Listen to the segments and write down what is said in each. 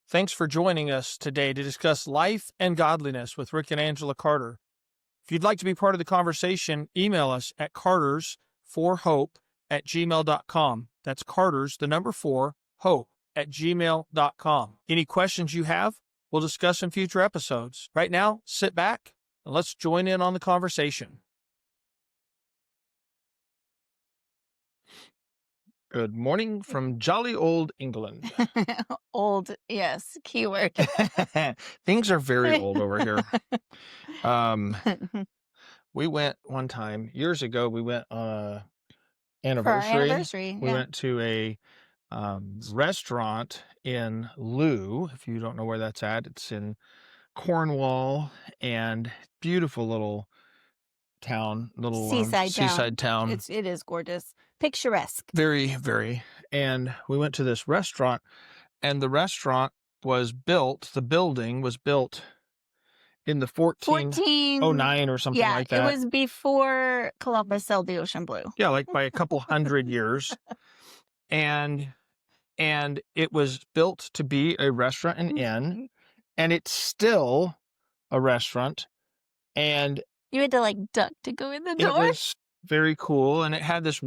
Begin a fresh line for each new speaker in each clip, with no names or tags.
Thanks for joining us today to discuss life and godliness with Rick and Angela Carter. If you'd like to be part of the conversation, email us at cartersforhope@gmail.com. That's Carters, the number 4, hope@gmail.com. Any questions you have, we'll discuss in future episodes. Right now, sit back and let's join in on the conversation. Good morning from jolly old England.
Old, yes, keyword.
Things are very old over here. We went one time, years ago, we went on a
For our
anniversary.
anniversary,
We
yeah.
went to a restaurant in Looe. If you don't know where that's at, it's in Cornwall, and beautiful little town, little
Seaside
town.
It is gorgeous. Picturesque.
Very, very. And we went to this restaurant, and the restaurant was built, the building was built in the 1409 or something like that.
It was before Columbus sailed the ocean blue.
Yeah, like by a couple hundred years. And it was built to be a restaurant and inn, and it's still a restaurant. And
you had to like duck to go in the door.
It was very cool, and it had this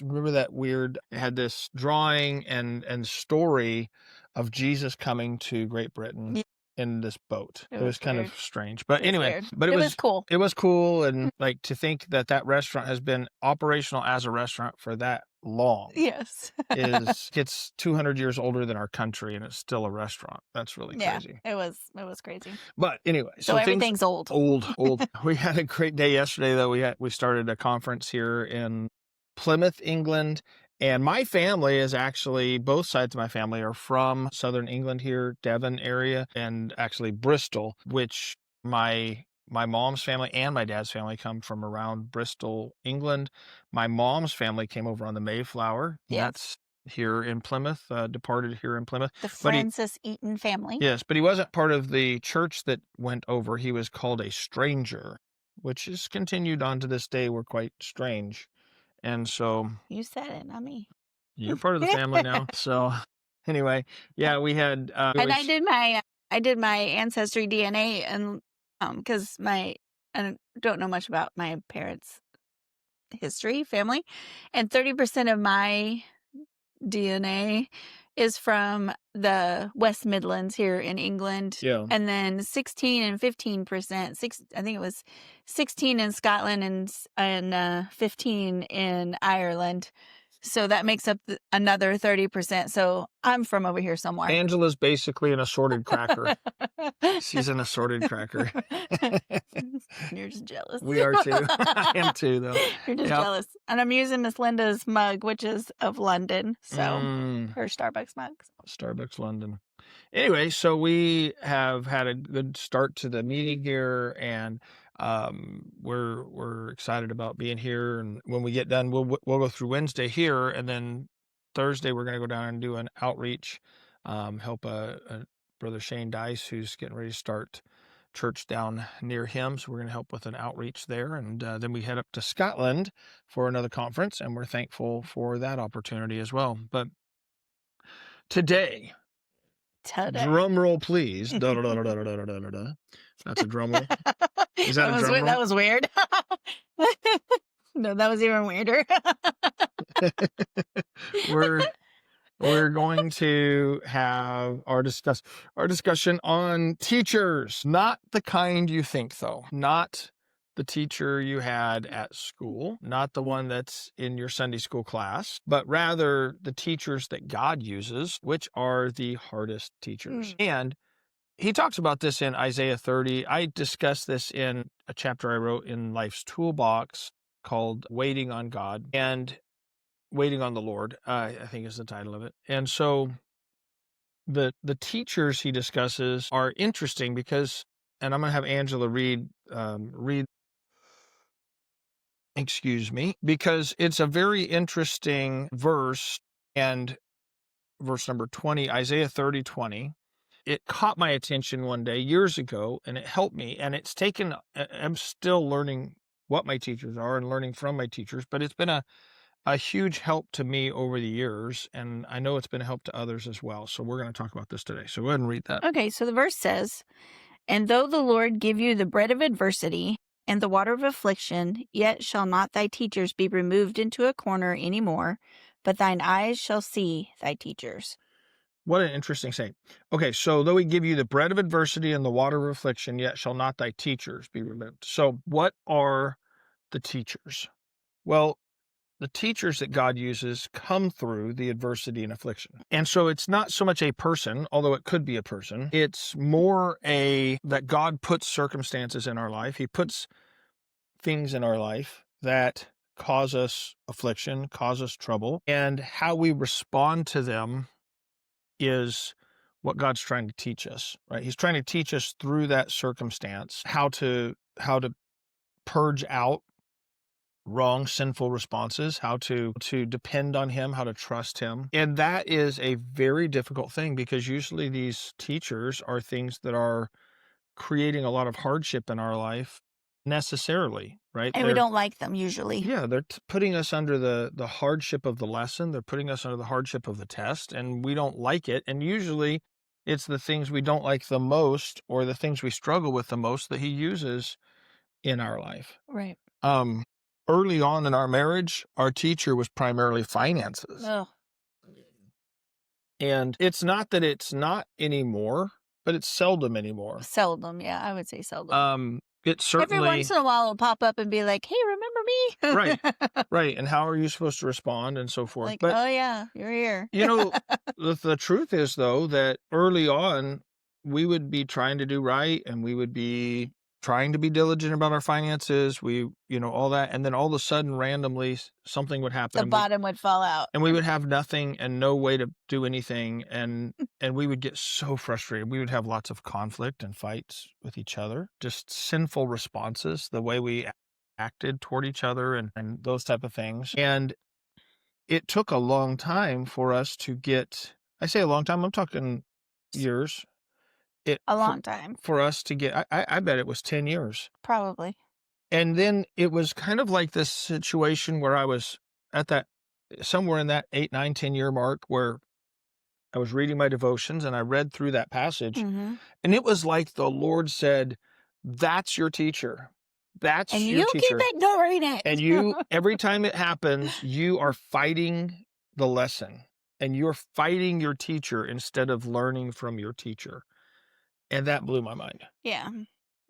remember that weird, it had this drawing and story of Jesus coming to Great Britain in this boat. It was kind of strange, but anyway, but it was
cool.
It was cool, and like to think that restaurant has been operational as a restaurant for that long.
Yes.
It's 200 years older than our country, and it's still a restaurant. That's really crazy.
It was crazy.
But anyway,
so everything's old.
We had a great day yesterday, though. We started a conference here in Plymouth, England. And my family is actually, both sides of my family are from southern England here, Devon area, and actually Bristol, which my mom's family and my dad's family come from around Bristol, England. My mom's family came over on the Mayflower.
Yes.
That's here in Plymouth, departed here in Plymouth.
The Francis Eaton family.
Yes, but he wasn't part of the church that went over. He was called a stranger, which is continued on to this day. We're quite strange. And so
you said it, not me.
You're part of the family now. So anyway, yeah, we had
and I did my ancestry DNA, and because I don't know much about my parents' family, and 30% of my DNA is from the West Midlands here in England.
Yeah.
And then 16 and 15%, I think it was 16 in Scotland and 15 in Ireland. So that makes up another 30%. So I'm from over here somewhere.
Angela's basically an assorted cracker. She's an assorted cracker.
You're just jealous.
We are too. I am too, though.
You're just jealous. And I'm using Miss Linda's mug, which is of London. So her Starbucks mug.
Starbucks London. Anyway, so we have had a good start to the meeting here, and we're excited about being here. And when we get done, we'll go through Wednesday here, and then Thursday we're going to go down and do an outreach, help a brother Shane Dice, who's getting ready to start church down near him. So we're going to help with an outreach there, and then we head up to Scotland for another conference, and we're thankful for that opportunity as well. But today. Drum roll, please. That's a drum roll. Is that a drum roll?
That was weird. No, that was even weirder.
We're going to have our discussion on teachers. Not the kind you think, though. Not the teacher you had at school, not the one that's in your Sunday school class, but rather the teachers that God uses, which are the hardest teachers. And he talks about this in Isaiah 30. I discussed this in a chapter I wrote in Life's Toolbox called Waiting on God and Waiting on the Lord, I think is the title of it. And so the teachers he discusses are interesting because, and I'm going to have Angela read because it's a very interesting verse, and verse number 20, Isaiah 30:20. It caught my attention one day years ago, and it helped me, and I'm still learning what my teachers are and learning from my teachers, but it's been a a huge help to me over the years, and I know it's been a help to others as well. So we're going to talk about this today. So go ahead and read that.
Okay, so the verse says, "And though the Lord give you the bread of adversity and the water of affliction, yet shall not thy teachers be removed into a corner any more, but thine eyes shall see thy teachers."
What an interesting saying. Okay, so though we give you the bread of adversity and the water of affliction, yet shall not thy teachers be removed. So what are the teachers? Well, the teachers that God uses come through the adversity and affliction. And so it's not so much a person, although it could be a person. It's more that God puts circumstances in our life. He puts things in our life that cause us affliction, cause us trouble, and how we respond to them is what God's trying to teach us, right? He's trying to teach us through that circumstance how to purge out wrong, sinful responses, how to depend on him, how to trust him. And that is a very difficult thing, because usually these teachers are things that are creating a lot of hardship in our life necessarily, right?
And we don't like them usually.
Yeah, they're putting us under the hardship of the lesson. They're putting us under the hardship of the test, and we don't like it. And usually it's the things we don't like the most, or the things we struggle with the most, that he uses in our life.
Right.
Early on in our marriage, our teacher was primarily finances.
Ugh.
And it's not that it's not anymore, but it's seldom anymore.
Seldom, yeah, I would say seldom.
It certainly...
Every once in a while it'll pop up and be like, "Hey, remember me?"
Right, right. And how are you supposed to respond, and so forth.
Like,
But
"Oh yeah, you're here."
the truth is, though, that early on we would be trying to do right, and we would be trying to be diligent about our finances. All that. And then all of a sudden, randomly, something would happen.
The bottom would fall out.
And we would have nothing and no way to do anything. And we would get so frustrated. We would have lots of conflict and fights with each other, just sinful responses, the way we acted toward each other, and those type of things. And it took a long time for us to get, I say a long time, I'm talking years.
A long time.
For us to get, I bet it was 10 years.
Probably.
And then it was kind of like this situation where I was at that, somewhere in that 8, 9, 10-year mark, where I was reading my devotions and I read through that passage.
Mm-hmm.
And it was like the Lord said, "That's your teacher. That's
And
your
you
teacher.
keep ignoring it."
And you, every time it happens, you are fighting the lesson, and you're fighting your teacher instead of learning from your teacher. And that blew my mind.
Yeah,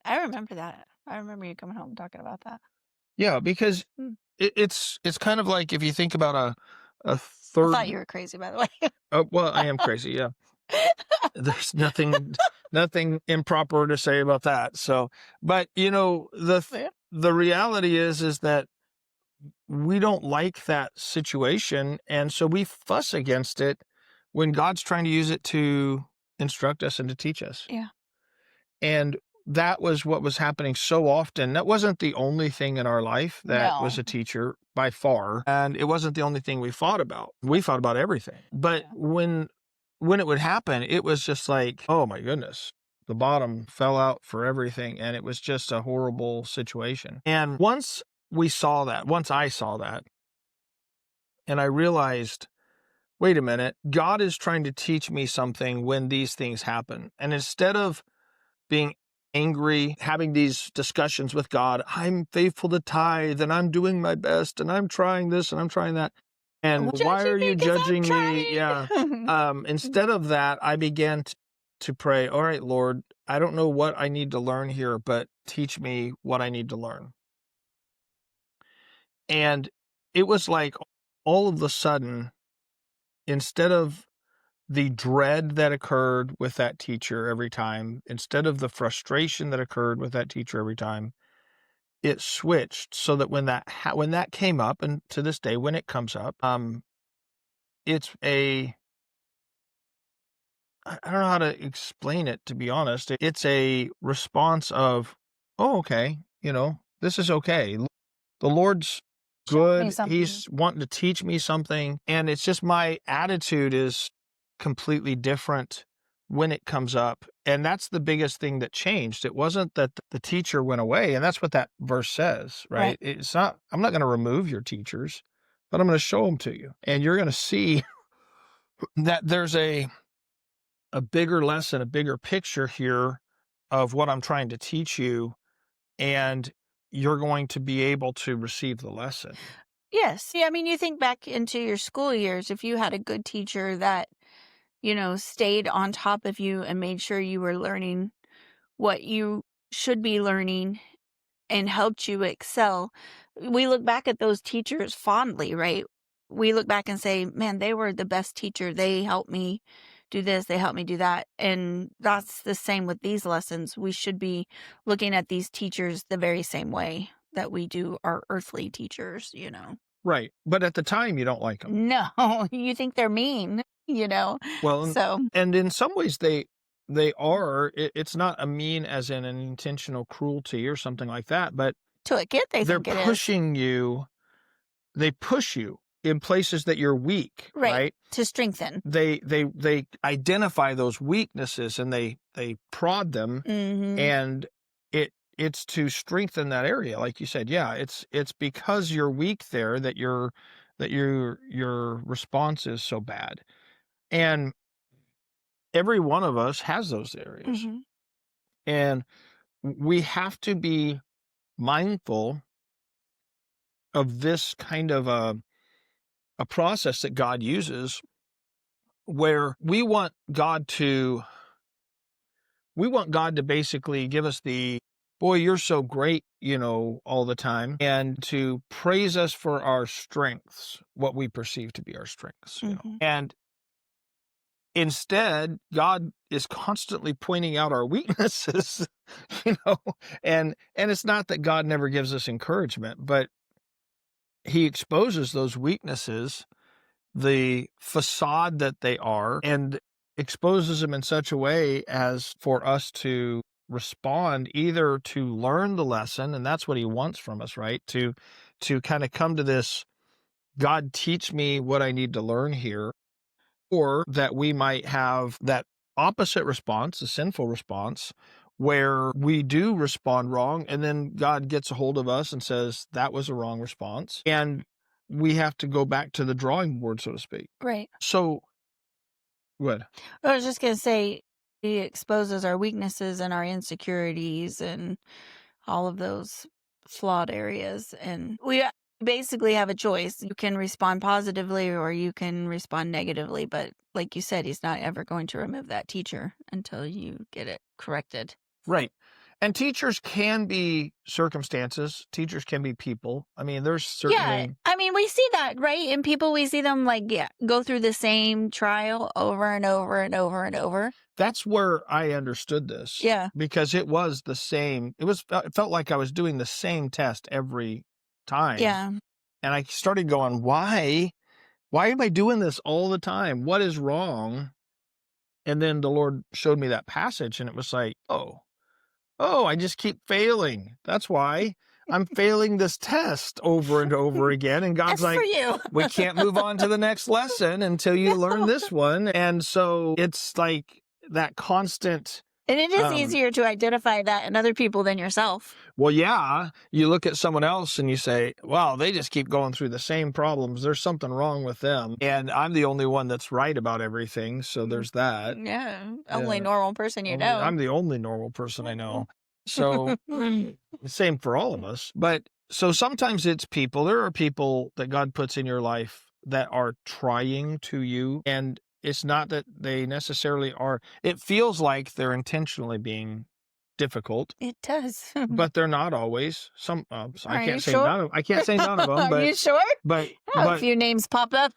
I remember that. I remember you coming home and talking about that.
Yeah, because it's kind of like, if you think about a third...
I thought you were crazy, by the way.
Oh, well, I am crazy, yeah. There's nothing improper to say about that. So, but the reality is that we don't like that situation, and so we fuss against it when God's trying to use it to instruct us and to teach us.
Yeah.
And that was what was happening so often. That wasn't the only thing in our life that was a teacher, by far. And it wasn't the only thing we fought about. We fought about everything. But when it would happen, it was just like, oh my goodness, the bottom fell out for everything. And it was just a horrible situation. And once I saw that, and I realized, wait a minute, God is trying to teach me something when these things happen. And instead of being angry, having these discussions with God, I'm faithful to tithe, and I'm doing my best, and I'm trying this, and I'm trying that, and why are you judging me? Yeah. Instead of that, I began to pray, all right, Lord, I don't know what I need to learn here, but teach me what I need to learn. And it was like, all of a sudden, instead of the dread that occurred with that teacher every time, instead of the frustration that occurred with that teacher every time, it switched so that when that came up, and to this day, when it comes up, it's I don't know how to explain it, to be honest. It's a response of, oh, okay, this is okay. The Lord's good. He's wanting to teach me something. And it's just, my attitude is completely different when it comes up. And that's the biggest thing that changed. It wasn't that the teacher went away. And that's what that verse says, right? It's not, I'm not going to remove your teachers, but I'm going to show them to you. And you're going to see that there's a bigger lesson, a bigger picture here of what I'm trying to teach you. And you're going to be able to receive the lesson.
Yes. Yeah, I mean, you think back into your school years, if you had a good teacher that, stayed on top of you and made sure you were learning what you should be learning and helped you excel. We look back at those teachers fondly, right? We look back and say, man, they were the best teacher. They helped me do this, they helped me do that. And that's the same with these lessons. We should be looking at these teachers the very same way that we do our earthly teachers,
Right. But at the time, you don't like them.
No, you think they're mean,
Well,
So,
and in some ways they are. It's not a mean as in an intentional cruelty or something like that, but
to a kid, they
they're
think it is.
pushing you. They push you in places that you're weak, right?
To strengthen.
They identify those weaknesses and they prod them,
Mm-hmm.
and it's to strengthen that area. Like you said, yeah, it's because you're weak there that your response is so bad. And every one of us has those areas.
Mm-hmm.
And we have to be mindful of this kind of a process that God uses, where we want God to basically give us the, boy, you're so great, all the time, and to praise us for our strengths, what we perceive to be our strengths,
Mm-hmm.
And instead, God is constantly pointing out our weaknesses, and it's not that God never gives us encouragement, but he exposes those weaknesses, the facade that they are, and exposes them in such a way as for us to respond, either to learn the lesson, and that's what he wants from us, right? To kind of come to this, God, teach me what I need to learn here, or that we might have that opposite response, a sinful response, where we do respond wrong, and then God gets a hold of us and says, that was a wrong response. And we have to go back to the drawing board, so to speak.
Right.
So, good.
I was just going to say, he exposes our weaknesses and our insecurities and all of those flawed areas. And we basically have a choice. You can respond positively or you can respond negatively. But like you said, he's not ever going to remove that teacher until you get it corrected.
Right. And teachers can be circumstances. Teachers can be people. I mean, there's certainly...
Yeah, I mean, we see that, right? In people, we see them go through the same trial over and over and over and over.
That's where I understood this.
Yeah.
Because it was the same. It felt like I was doing the same test every time.
Yeah.
And I started going, why am I doing this all the time? What is wrong? And then the Lord showed me that passage, and it was like, oh, I just keep failing. That's why I'm failing this test over and over again. And God's
That's
like,
for you.
we can't move on to the next lesson until you learn this one. And so it's like that constant.
And it is easier to identify that in other people than yourself.
Well, yeah, you look at someone else and you say, wow, they just keep going through the same problems. There's something wrong with them. And I'm the only one that's right about everything. So there's that.
Yeah. Only normal person you know.
I'm the only normal person I know. So same for all of us. But so sometimes it's people. There are people that God puts in your life that are trying to you. And it's not that they necessarily are. It feels like they're intentionally being difficult.
It does.
But they're not always. Some I can't say
sure?
none of I can't say none of them. But
Are you sure?
But
A few names pop up.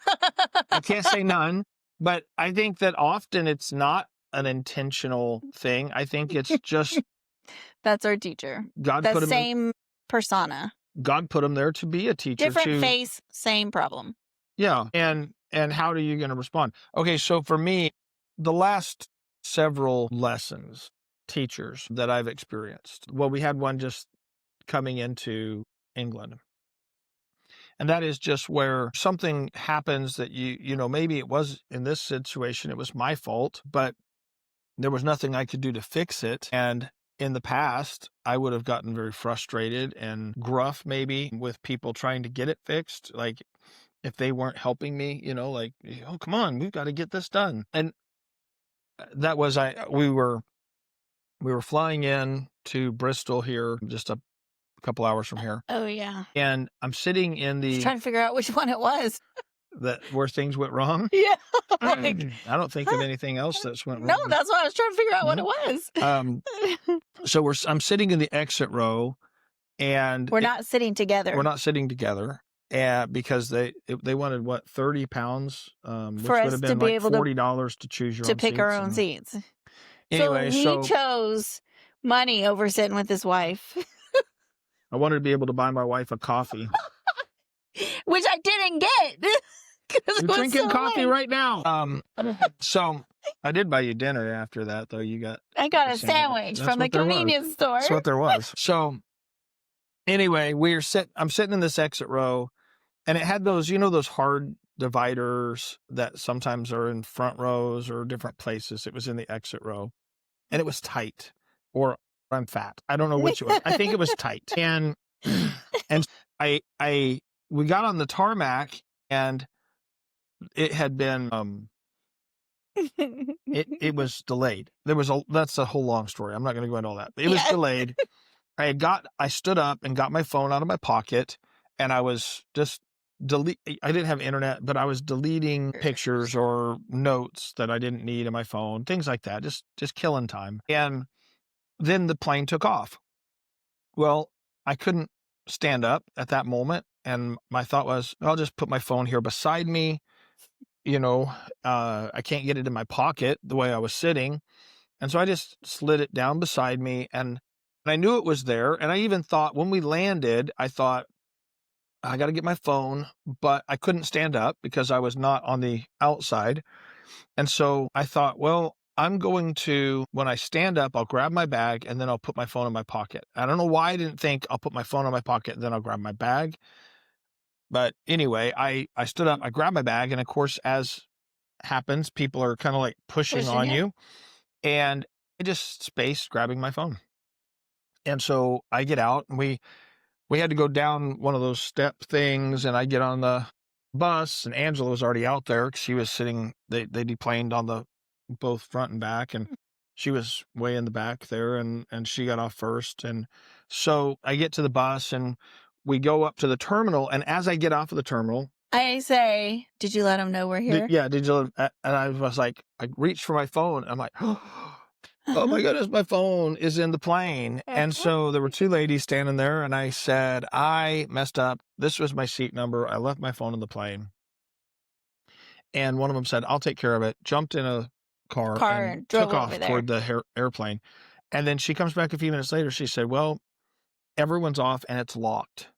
I can't say none. But I think that often it's not an intentional thing. I think it's just
that's our teacher.
God
the
put him
same persona.
God put him there to be a teacher.
Different face, same problem.
Yeah. And how are you going to respond? Okay, so for me, the last several lessons, teachers that I've experienced, well, we had one just coming into England. And that is just where something happens that maybe it was in this situation, it was my fault, but there was nothing I could do to fix it. And in the past, I would have gotten very frustrated and gruff maybe with people trying to get it fixed. Like, if they weren't helping me, like, oh, come on, we've got to get this done. And that was, we were flying in to Bristol here, just a couple hours from here.
Oh, yeah.
And I'm sitting in
I was trying to figure out which one it was.
where things went wrong.
Yeah.
I don't think of anything else that's went wrong.
No, that's why I was trying to figure out what it was.
So I'm sitting in the exit row, and
we're not sitting together.
We're not sitting together, because they wanted what, 30 pounds, which
for
would
us
have
to
been
be
like
able
$40 to choose your
to
own
pick our
seats,
own
and
seats.
anyway,
so he chose money over sitting with his wife.
I wanted to be able to buy my wife a coffee.
Which I didn't get.
I'm drinking coffee right now. So I did buy you dinner after that, though.
I got a sandwich from the convenience store.
That's what there was. So anyway, I'm sitting in this exit row, and it had those, those hard dividers that sometimes are in front rows or different places. It was in the exit row, and it was tight, or I'm fat. I don't know which it was. I think it was tight. And we got on the tarmac, and it had been, it was delayed. That's a whole long story. I'm not going to go into all that. It was delayed. I stood up and got my phone out of my pocket, and I was just I didn't have internet, but I was deleting pictures or notes that I didn't need in my phone, things like that, just killing time. And then the plane took off. Well, I couldn't stand up at that moment, and my thought was, I'll just put my phone here beside me. I can't get it in my pocket the way I was sitting. And so I just slid it down beside me, and I knew it was there. And I even thought, when we landed, I thought, I got to get my phone, but I couldn't stand up because I was not on the outside. And so I thought, well, when I stand up, I'll grab my bag, and then I'll put my phone in my pocket. I don't know why I didn't think I'll put my phone in my pocket and then I'll grab my bag. But anyway, I stood up, I grabbed my bag, and of course, as happens, people are kind of like pushing on you. And I just spaced grabbing my phone. And so I get out, and we had to go down one of those step things, and I get on the bus, and Angela was already out there because she was sitting, they deplaned on the both front and back, and she was way in the back there, and she got off first. And so I get to the bus, and we go up to the terminal, and as I get off of the terminal,
I say, did you let them know we're here?
Did you? And I was like, I reached for my phone. I'm like, oh my goodness, my phone is in the plane. And so there were two ladies standing there, and I said, I messed up. This was my seat number. I left my phone in the plane. And one of them said, I'll take care of it. Jumped in a car and took off toward the airplane. And then she comes back a few minutes later. She said, well, everyone's off and it's locked,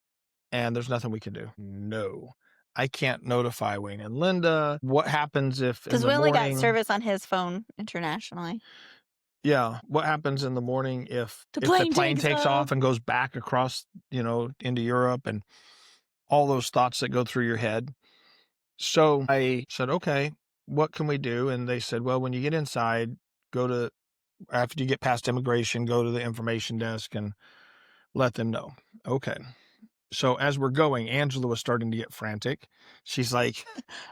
and there's nothing we can do. No, I can't notify Wayne and Linda. What happens if,
because we only got service on his phone internationally.
Yeah. What happens in the morning if the plane takes off and goes back across, into Europe, and all those thoughts that go through your head. So I said, okay, what can we do? And they said, well, when you get inside, after you get past immigration, go to the information desk and let them know. Okay. So as we're going, Angela was starting to get frantic. She's like,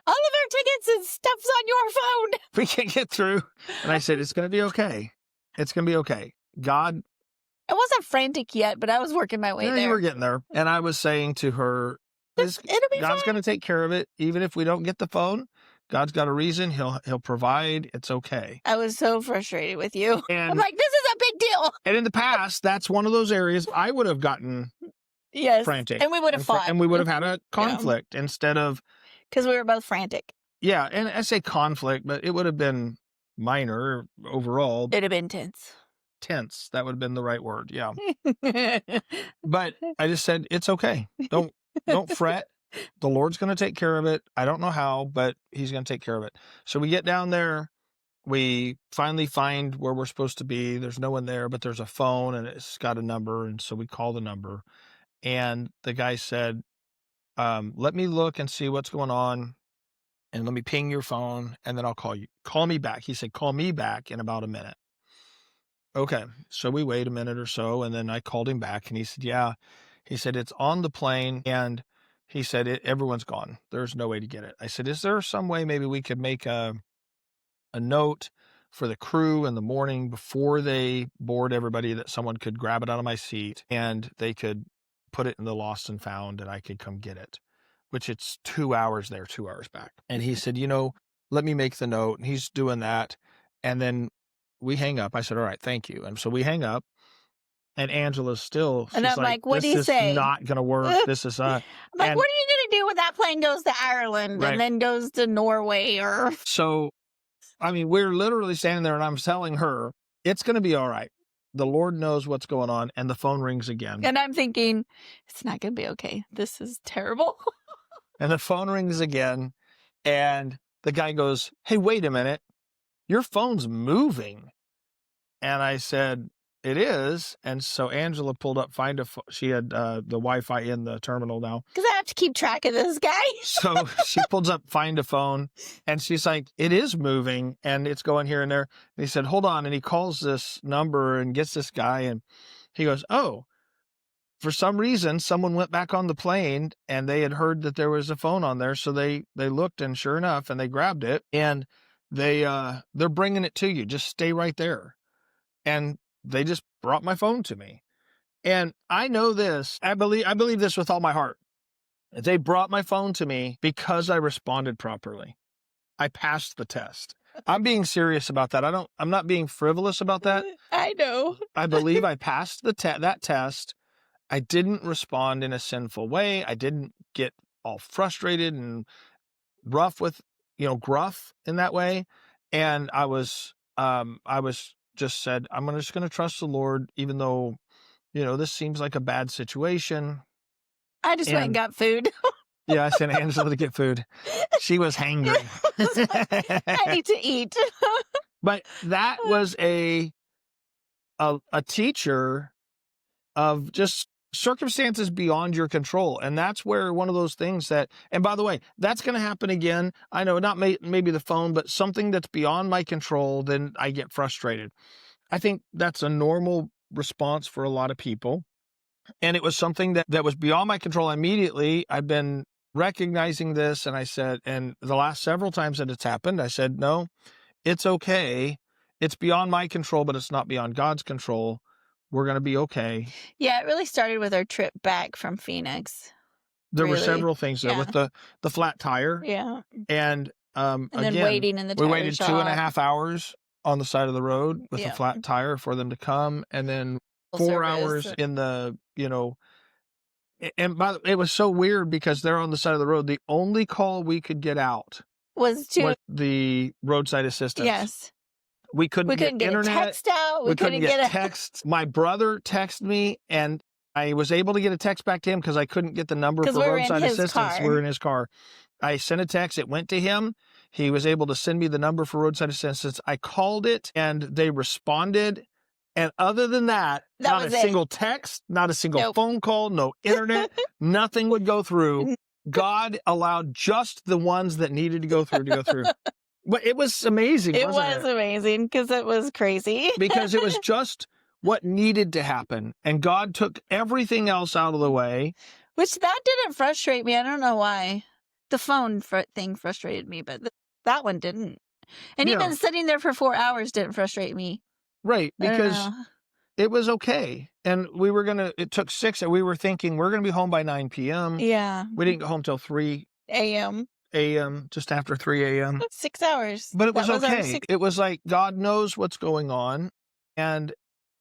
all of our tickets and stuff's on your phone.
We can't get through. And I said, it's going to be okay. It's going to be okay. God.
I wasn't frantic yet, but I was working my way there.
You were getting there. And I was saying to her, God's going to take care of it. Even if we don't get the phone, God's got a reason. He'll provide. It's okay.
I was so frustrated with you. And I'm like, this is a big deal.
And in the past, that's one of those areas I would have gotten frantic.
And we would have fought.
And we would have had a conflict instead of.
Because we were both frantic.
Yeah. And I say conflict, but it would have been minor overall.
It'd have been tense.
Tense. That would have been the right word. Yeah. But I just said, it's okay. Don't fret. The Lord's going to take care of it. I don't know how, but he's going to take care of it. So we get down there. We finally find where we're supposed to be. There's no one there, but there's a phone, and it's got a number. And so we call the number. And the guy said, let me look and see what's going on, and let me ping your phone, and then I'll call you. Call me back. He said, call me back in about a minute. Okay. So we wait a minute or so, and then I called him back, and he said, yeah. He said, it's on the plane, and he said, everyone's gone. There's no way to get it. I said, is there some way maybe we could make a note for the crew in the morning before they board everybody that someone could grab it out of my seat and they could put it in the lost and found and I could come get it, which it's 2 hours there, 2 hours back. And he said, let me make the note. And he's doing that. And then we hang up. I said, all right, thank you. And so we hang up. And Angela's still,
And
she's
I'm like, what do
this
you
is
say?
not going to work. This is,
I'm like,
and-
what are you going to do when that plane goes to Ireland
Right.
and then goes to Norway or?
So, I mean, we're literally standing there and I'm telling her, it's going to be all right. The Lord knows what's going on. And the phone rings again.
And I'm thinking, it's not going to be okay. This is terrible.
And the phone rings again. And the guy goes, hey, wait a minute. Your phone's moving. And I said, it is. And so Angela pulled up, she had the Wi-Fi in the terminal now.
Because I have to keep track of this guy.
So she pulls up, find a phone, and she's like, it is moving, and it's going here and there. And he said, hold on. And he calls this number and gets this guy, and he goes, oh, for some reason, someone went back on the plane, and they had heard that there was a phone on there. So they looked, and sure enough, and they grabbed it, and they're bringing it to you. Just stay right there. And they just brought my phone to me. And I know this. I believe this with all my heart. They brought my phone to me because I responded properly. I passed the test. I'm being serious about that. I'm not being frivolous about that.
I know.
I believe I passed that test. I didn't respond in a sinful way. I didn't get all frustrated and gruff in that way. And I was just said, I'm just going to trust the Lord, even though, this seems like a bad situation.
I just went and got food.
Yeah, I sent Angela to get food. She was hangry.
I need to eat.
But that was a teacher of just circumstances beyond your control. And that's where one of those things and by the way, that's going to happen again. I know not maybe the phone, but something that's beyond my control, then I get frustrated. I think that's a normal response for a lot of people. And it was something that was beyond my control immediately. I've been recognizing this, and I said, and the last several times that it's happened, I said, no, it's okay. It's beyond my control, but it's not beyond God's control. We're going to be okay.
Yeah, it really started with our trip back from Phoenix.
There were several things there with the flat tire.
Yeah.
And
then
again,
waiting in the tire
we waited
shop.
2.5 hours on the side of the road with a flat tire for them to come. And then 4 hours in the, and it was so weird because they're on the side of the road. The only call we could get out
was
the roadside assistance.
Yes.
We couldn't get internet.
A text out.
We couldn't get texts. My brother texted me, and I was able to get a text back to him because I couldn't get the number for roadside assistance. We were in his car. I sent a text. It went to him. He was able to send me the number for roadside assistance. I called it, and they responded. And other than that not a single text, not a single phone call, no internet, nothing would go through. God allowed just the ones that needed to go through. But it was amazing, wasn't it?
It was amazing because it was crazy.
Because it was just what needed to happen. And God took everything else out of the way.
Which that didn't frustrate me. I don't know why. The phone thing frustrated me, but that one didn't. And even sitting there for 4 hours didn't frustrate me.
Right, because it was okay. And it took 6, and we were thinking we're going to be home by 9 p.m.
Yeah.
We didn't go home till 3
a.m.,
just after 3 a.m.
6 hours.
But it was okay. It was like God knows what's going on, and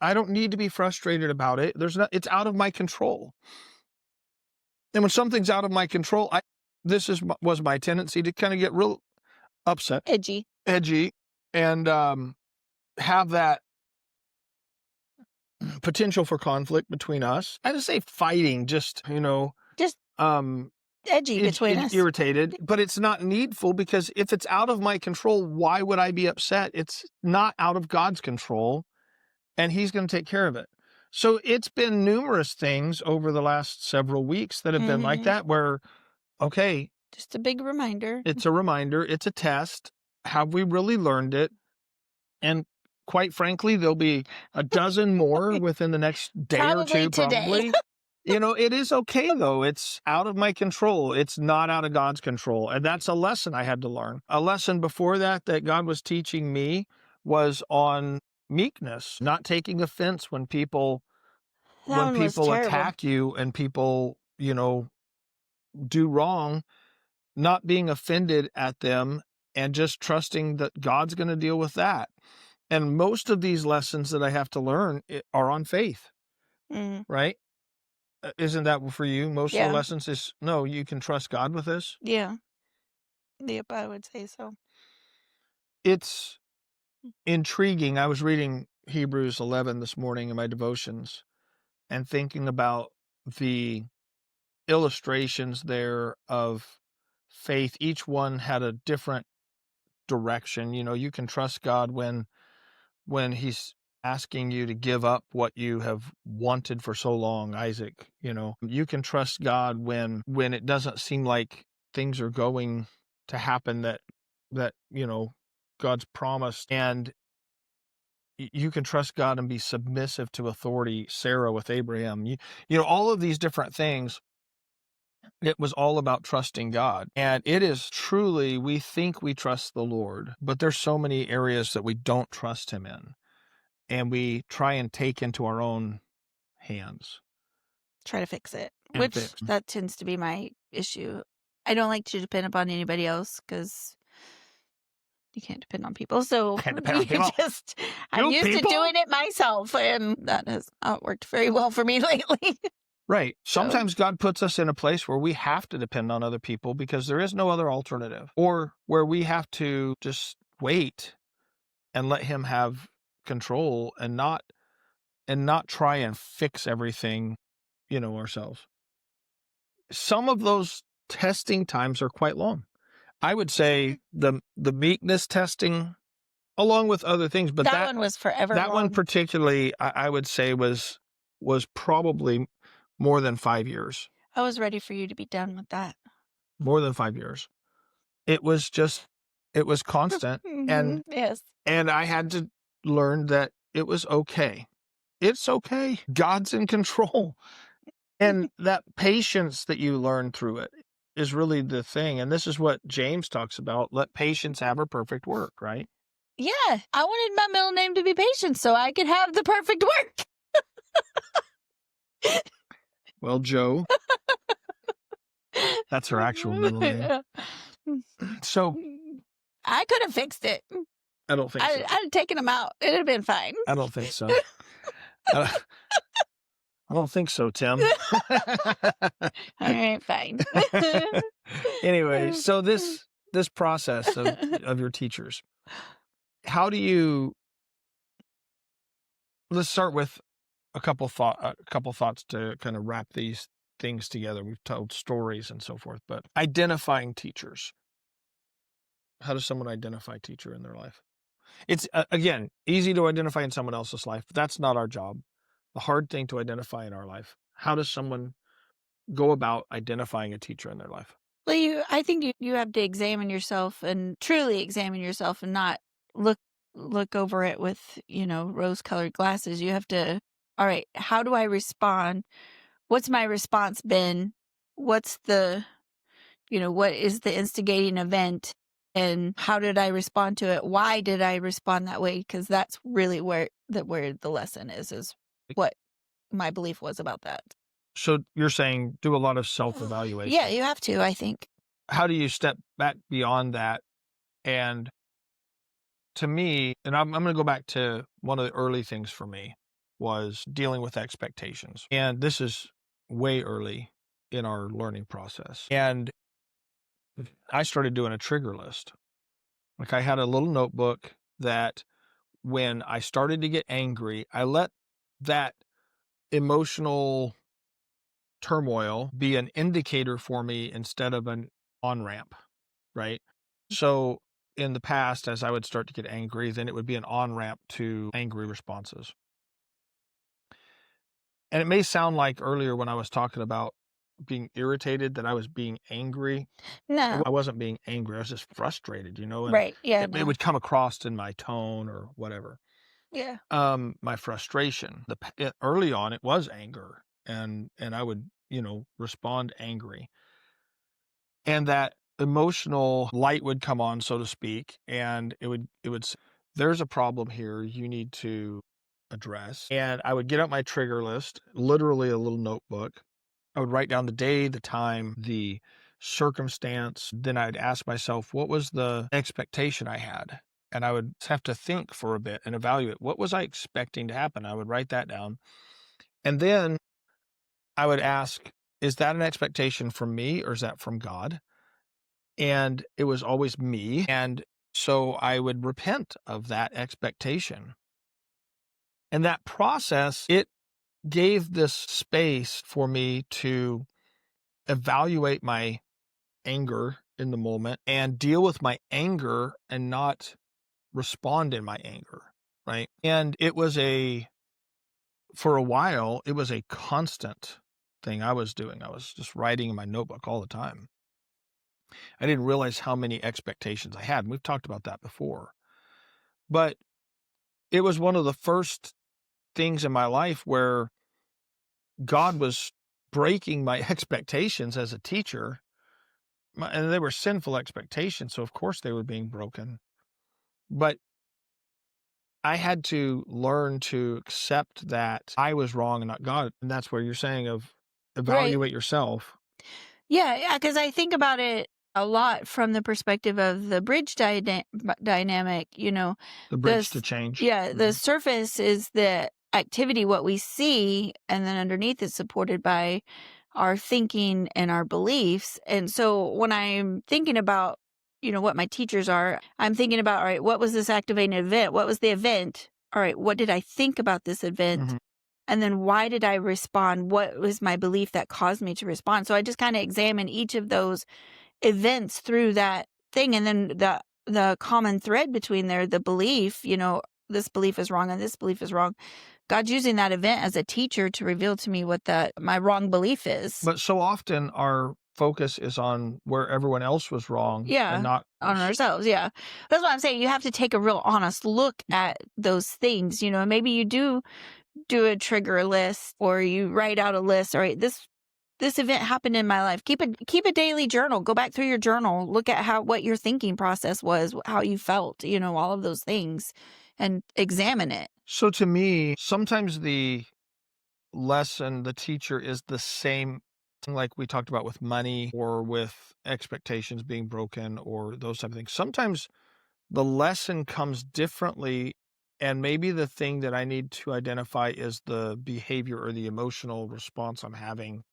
I don't need to be frustrated about it. It's out of my control. And when something's out of my control, was my tendency to kind of get real upset,
edgy,
and have that potential for conflict between us. I just say fighting, just
edgy between us,
irritated, but it's not needful because if it's out of my control, why would I be upset? It's not out of God's control, and He's going to take care of it. So it's been numerous things over the last several weeks that have been like that where, okay.
Just a big reminder.
It's a reminder. It's a test. Have we really learned it? And quite frankly, there'll be a dozen more within the next day or two, probably. It is okay though. It's out of my control. It's not out of God's control. And that's a lesson I had to learn. A lesson before that God was teaching me was on meekness, not taking offense when people
That one was terrible.
attack you and people, do wrong, not being offended at them and just trusting that God's going to deal with that. And most of these lessons that I have to learn are on faith,
Mm,
right? Isn't that for you? Most of the
yeah.
lessons is, no, you can trust God with this.
Yeah. Yep, I would say so.
It's intriguing. I was reading Hebrews 11 this morning in my devotions and thinking about the illustrations there of faith. Each one had a different direction. You can trust God when he's asking you to give up what you have wanted for so long, Isaac. You can trust God when it doesn't seem like things are going to happen that God's promised. And you can trust God and be submissive to authority. Sarah with Abraham, all of these different things. It was all about trusting God. And it is truly, we think we trust the Lord, but there's so many areas that we don't trust him in. And we try and take into our own hands.
Try to fix it,
And
which
fix.
that tends to be my issue. I don't like to depend upon anybody else because you can't depend on people. So
Can't depend on people.
I'm
You
used
people?
to doing it myself, and that has not worked very well for me lately.
Right. Sometimes God puts us in a place where we have to depend on other people because there is no other alternative, or where we have to just wait and let him have control and not try and fix everything, ourselves. Some of those testing times are quite long. I would say the meekness testing, along with other things, but
that one was forever.
that one
long.
particularly, I would say was probably more than 5 years.
I was ready for you to be done with that.
More than 5 years. It was constant. And
yes,
and I had to learn that it was okay. It's okay. God's in control. And that patience that you learn through it is really the thing. And this is what James talks about. Let patience have her perfect work, right?
yeah. I wanted my middle name to be Patience so I could have the perfect work.
Well, Joe, that's her actual middle name. So
I could have fixed it.
I don't think so.
I'd have taken them out. It'd have been fine.
I don't think so. I don't think so, Tim.
All right, fine.
Anyway, so this process of your teachers, how do you? Let's start with a couple thoughts to kind of wrap these things together. We've told stories and so forth, but identifying teachers. How does someone identify a teacher in their life? It's again easy to identify in someone else's life, but that's not our job. The hard thing to identify in our life. How does someone go about identifying a teacher in their life?
Well, I think you have to examine yourself and truly examine yourself and not look over it with, rose-colored glasses. You have to, all right, how do I respond? What's my response been? What's the, what is the instigating event? And how did I respond to it? Why did I respond that way? Because that's really where the lesson is what my belief was about that.
So you're saying do a lot of self-evaluation.
Yeah, you have to, I think.
How do you step back beyond that? And to me, and I'm going to go back to one of the early things for me was dealing with expectations. And this is way early in our learning process. And I started doing a trigger list. Like I had a little notebook that when I started to get angry, I let that emotional turmoil be an indicator for me instead of an on-ramp, right? So in the past, as I would start to get angry, then it would be an on-ramp to angry responses. And it may sound like earlier when I was talking about being irritated that I was being angry.
No.
I wasn't being angry. I was just frustrated, and
Right. Yeah.
it would come across in my tone or whatever.
Yeah.
My frustration. Early on, it was anger. and I would, respond angry. And that emotional light would come on, so to speak, and it would there's a problem here you need to address. And I would get out my trigger list, literally a little notebook. I would write down the day, the time, the circumstance. Then I'd ask myself, what was the expectation I had? And I would have to think for a bit and evaluate, what was I expecting to happen? I would write that down. And then I would ask, is that an expectation from me or is that from God? And it was always me. And so I would repent of that expectation. And that process, it gave this space for me to evaluate my anger in the moment and deal with my anger and not respond in my anger. Right. And for a while, it was a constant thing I was doing. I was just writing in my notebook all the time. I didn't realize how many expectations I had. And we've talked about that before. But it was one of the first things in my life where God was breaking my expectations as a teacher. And they were sinful expectations. So, of course, they were being broken. But I had to learn to accept that I was wrong and not God. And that's where you're saying of
Right.
evaluate yourself.
Yeah, because I think about it a lot from the perspective of the bridge dynamic,
The bridge to
this,
change.
yeah, the
Mhm.
surface is the activity, what we see, and then underneath is supported by our thinking and our beliefs. And so when I'm thinking about, what my teachers are, I'm thinking about, all right, what was this activating event? What was the event? All right, what did I think about this event?
Mhm.
And then why did I respond? What was my belief that caused me to respond? So I just kind of examine each of those events through that thing. And then the common thread between there, the belief, this belief is wrong and this belief is wrong. God's using that event as a teacher to reveal to me what my wrong belief is.
But so often our focus is on where everyone else was wrong and
Yeah,
not
on ourselves. Yeah. That's what I'm saying. You have to take a real honest look at those things, and maybe you do a trigger list or you write out a list. All right, this event happened in my life. Keep a daily journal. Go back through your journal. Look at what your thinking process was, how you felt, all of those things, and examine it.
So to me, sometimes the lesson, the teacher is the same, like we talked about with money or with expectations being broken or those type of things. Sometimes the lesson comes differently. And maybe the thing that I need to identify is the behavior or the emotional response I'm having.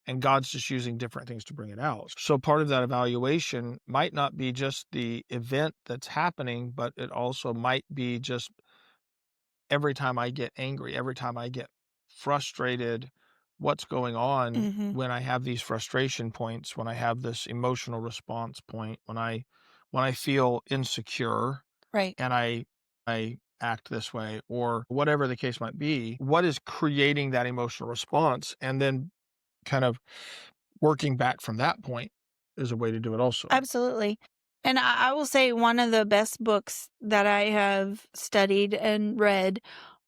And God's just using different things to bring it out. So part of that evaluation might not be just the event that's happening, but it also might be just every time I get angry, every time I get frustrated, what's going on
Mm-hmm.
when I have these frustration points, when I have this emotional response point, when I feel insecure
Right.
and I act this way or whatever the case might be, what is creating that emotional response? And then kind of working back from that point is a way to do it also.
Absolutely. And I will say one of the best books that I have studied and read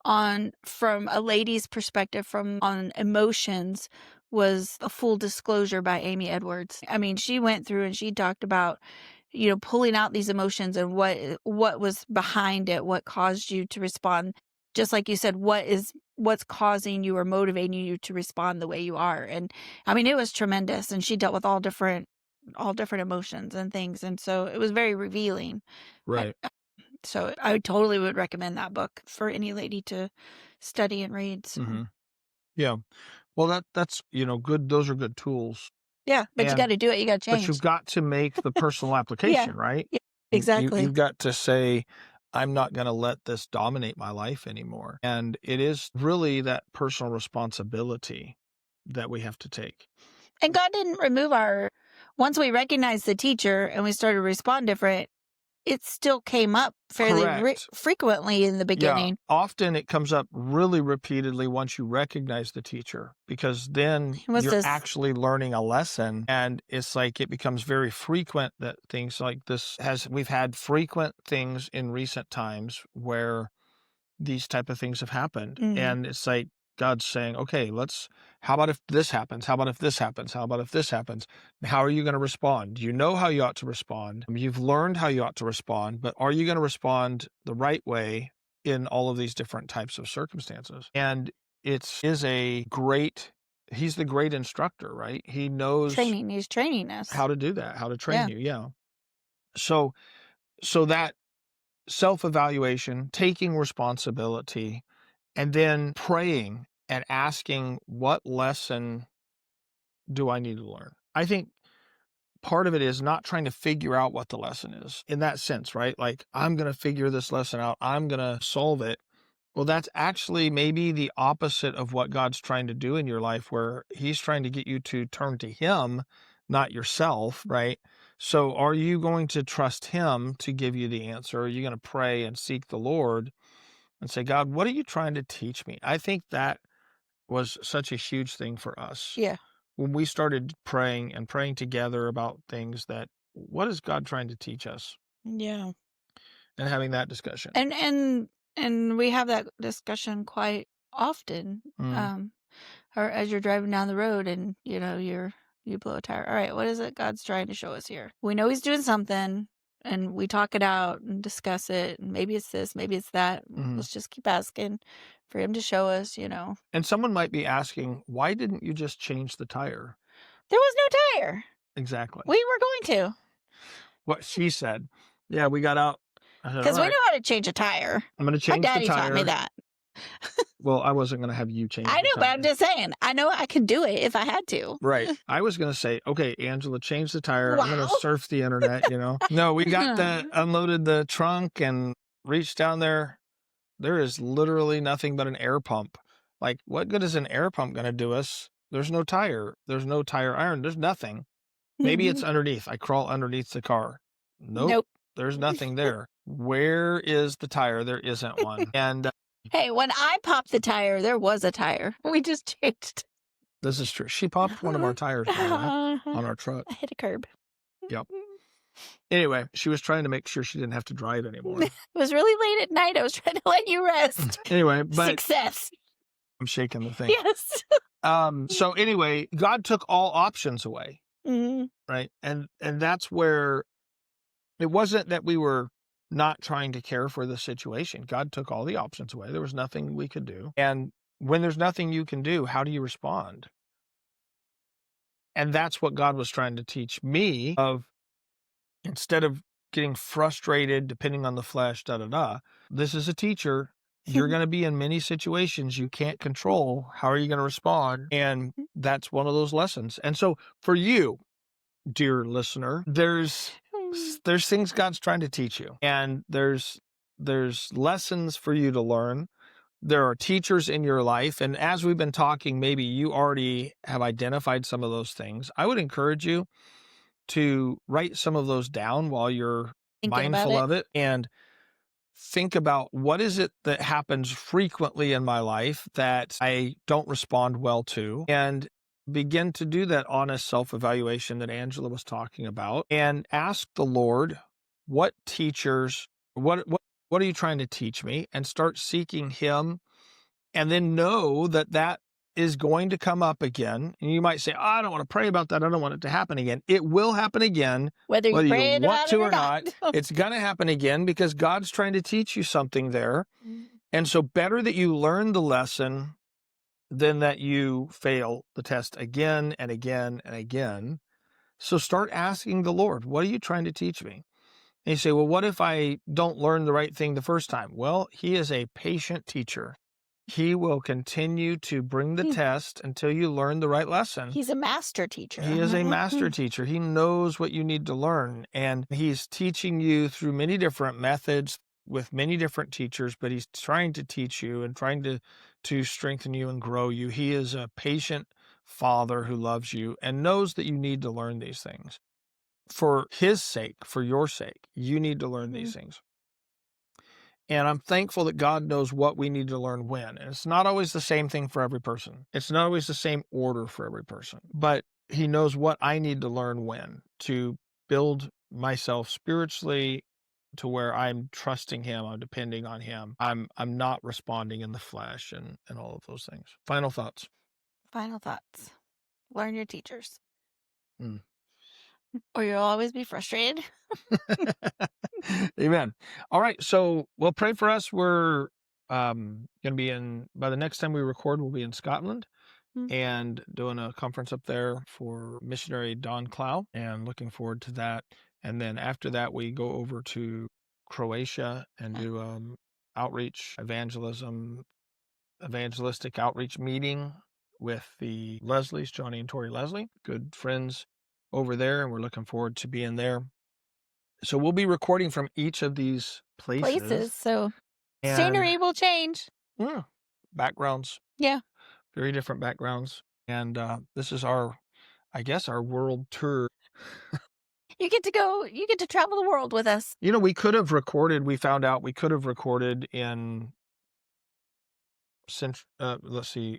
on from a lady's perspective on emotions was A Full Disclosure by Amy Edwards. I mean, she went through and she talked about, pulling out these emotions and what was behind it, what caused you to respond. Just like you said, what's causing you or motivating you to respond the way you are. And I mean, it was tremendous. And she dealt with all different emotions and things. And so it was very revealing.
Right.
So I totally would recommend that book for any lady to study and read. So
Hmm. Yeah. Well, that's good. Those are good tools.
yeah, but you got
And
to do it. You got to
but you've
change.
got to make the personal
Yeah,
application, right?
yeah,
You've
exactly.
got to say, I'm not going to let this dominate my life anymore. And it is really that personal responsibility that we have to take.
And God didn't remove once we recognized the teacher and we started to respond different, it still came up fairly
Correct.
frequently in the
Yeah.
beginning.
Often it comes up really repeatedly once you recognize the teacher, because then
He wants
you're
to,
actually learning a lesson. And it's like it becomes very frequent that things like this we've had frequent things in recent times where these type of things have happened.
Mhm.
And it's like God's saying, okay, how about if this happens? How about if this happens? How about if this happens? How are you going to respond? You know how you ought to respond. You've learned how you ought to respond, but are you going to respond the right way in all of these different types of circumstances? And he's the great instructor, right? He knows
He's training us.
how to do that, how to train you. Yeah. So that self-evaluation, taking responsibility, and then praying and asking, what lesson do I need to learn? I think part of it is not trying to figure out what the lesson is in that sense, right? Like, I'm going to figure this lesson out. I'm going to solve it. Well, that's actually maybe the opposite of what God's trying to do in your life, where he's trying to get you to turn to him, not yourself, right? So are you going to trust him to give you the answer? Are you going to pray and seek the Lord and say, God, what are you trying to teach me? I think that was such a huge thing for us.
Yeah.
When we started praying together about things, that what is God trying to teach us?
Yeah.
And having that discussion.
And we have that discussion quite often. Or as you're driving down the road and you blow a tire. All right, what is it God's trying to show us here? We know he's doing something, and we talk it out and discuss it, and maybe it's this, maybe it's that. Let's just keep asking for him to show us,
And someone might be asking, why didn't you just change the tire?
There was no tire.
Exactly.
We were going to.
What she said. Yeah, we got out.
Because we know how to change a tire.
I'm going to change the tire.
My daddy taught me that.
Well, I wasn't going to have you change
I know,
the tire.
but I'm just saying. I know I could do it if I had to.
Right. I was going to say, okay, Angela, change the tire. Wow. I'm going to surf the internet, No, we unloaded the trunk and reached down there. There is literally nothing but an air pump. Like, what good is an air pump going to do us? There's no tire. There's no tire iron. There's nothing. Maybe it's underneath. I crawl underneath the car. Nope. There's nothing there. Where is the tire? There isn't one. And
hey, when I popped the tire, there was a tire. We just changed.
This is true. She popped one of our tires on our truck.
I hit a curb.
Yep. Anyway, she was trying to make sure she didn't have to drive anymore.
It was really late at night. I was trying to let you rest.
Anyway, but
success.
I'm shaking the thing.
Yes.
So anyway, God took all options away. Right. And that's where it wasn't that we were not trying to care for the situation. God took all the options away. There was nothing we could do. And when there's nothing you can do, how do you respond? And that's what God was trying to teach me, of instead of getting frustrated, depending on the flesh, this is a teacher. You're going to be in many situations you can't control. How are you going to respond? And that's one of those lessons. And so for you, dear listener, there's things God's trying to teach you, and there's lessons for you to learn. There are teachers in your life, and as we've been talking, maybe you already have identified some of those things. I would encourage you to write some of those down while you're mindful of it, and think about, what is it that happens frequently in my life that I don't respond well to, and begin to do that honest self-evaluation that Angela was talking about, and ask the Lord, what are you trying to teach me? And start seeking him, and then know that is going to come up again. And you might say, oh, I don't want to pray about that. I don't want it to happen again. It will happen again.
Whether you
want to or not. It's going to happen again, because God's trying to teach you something there. And so better that you learn the lesson than that you fail the test again and again and again. So start asking the Lord, what are you trying to teach me? And you say, well, what if I don't learn the right thing the first time? Well, he is a patient teacher. He will continue to bring the test until you learn the right lesson.
He's a master teacher.
He is a master teacher. He knows what you need to learn, and he's teaching you through many different methods with many different teachers, but he's trying to teach you and trying to strengthen you and grow you. He is a patient Father who loves you and knows that you need to learn these things. For his sake, for your sake, you need to learn these things. And I'm thankful that God knows what we need to learn when. And it's not always the same thing for every person. It's not always the same order for every person. But he knows what I need to learn when, to build myself spiritually, to where I'm trusting him, I'm depending on him. I'm not responding in the flesh and all of those things. Final thoughts.
Final thoughts. Learn your teachers,
Mm.
or you'll always be frustrated.
Amen. All right. So well, pray for us. We're gonna be by the next time we record, we'll be in Scotland
Mm.
and doing a conference up there for missionary Don Clow, and looking forward to that. And then after that, we go over to Croatia and do outreach evangelistic outreach meeting with the Leslies, Johnny and Tori Leslie, good friends over there, and we're looking forward to being there. So we'll be recording from each of these places.
So
And
scenery will change.
backgrounds,
Yeah.
very different backgrounds. And this is our world tour.
You get to travel the world with us.
We found out we could have recorded in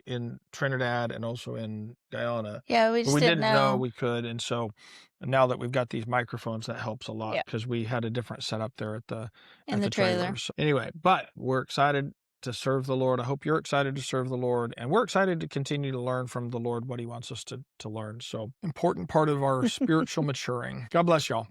in Trinidad and also in Guyana.
Yeah, we
But
just
we
didn't
didn't know
know.
we could. And so now that we've got these microphones, that helps a lot
Yeah.
because we had a different setup there at
In the
trailer.
trailer.
So anyway, but we're excited to serve the Lord. I hope you're excited to serve the Lord, and we're excited to continue to learn from the Lord what he wants us to learn. So important part of our spiritual maturing. God bless y'all.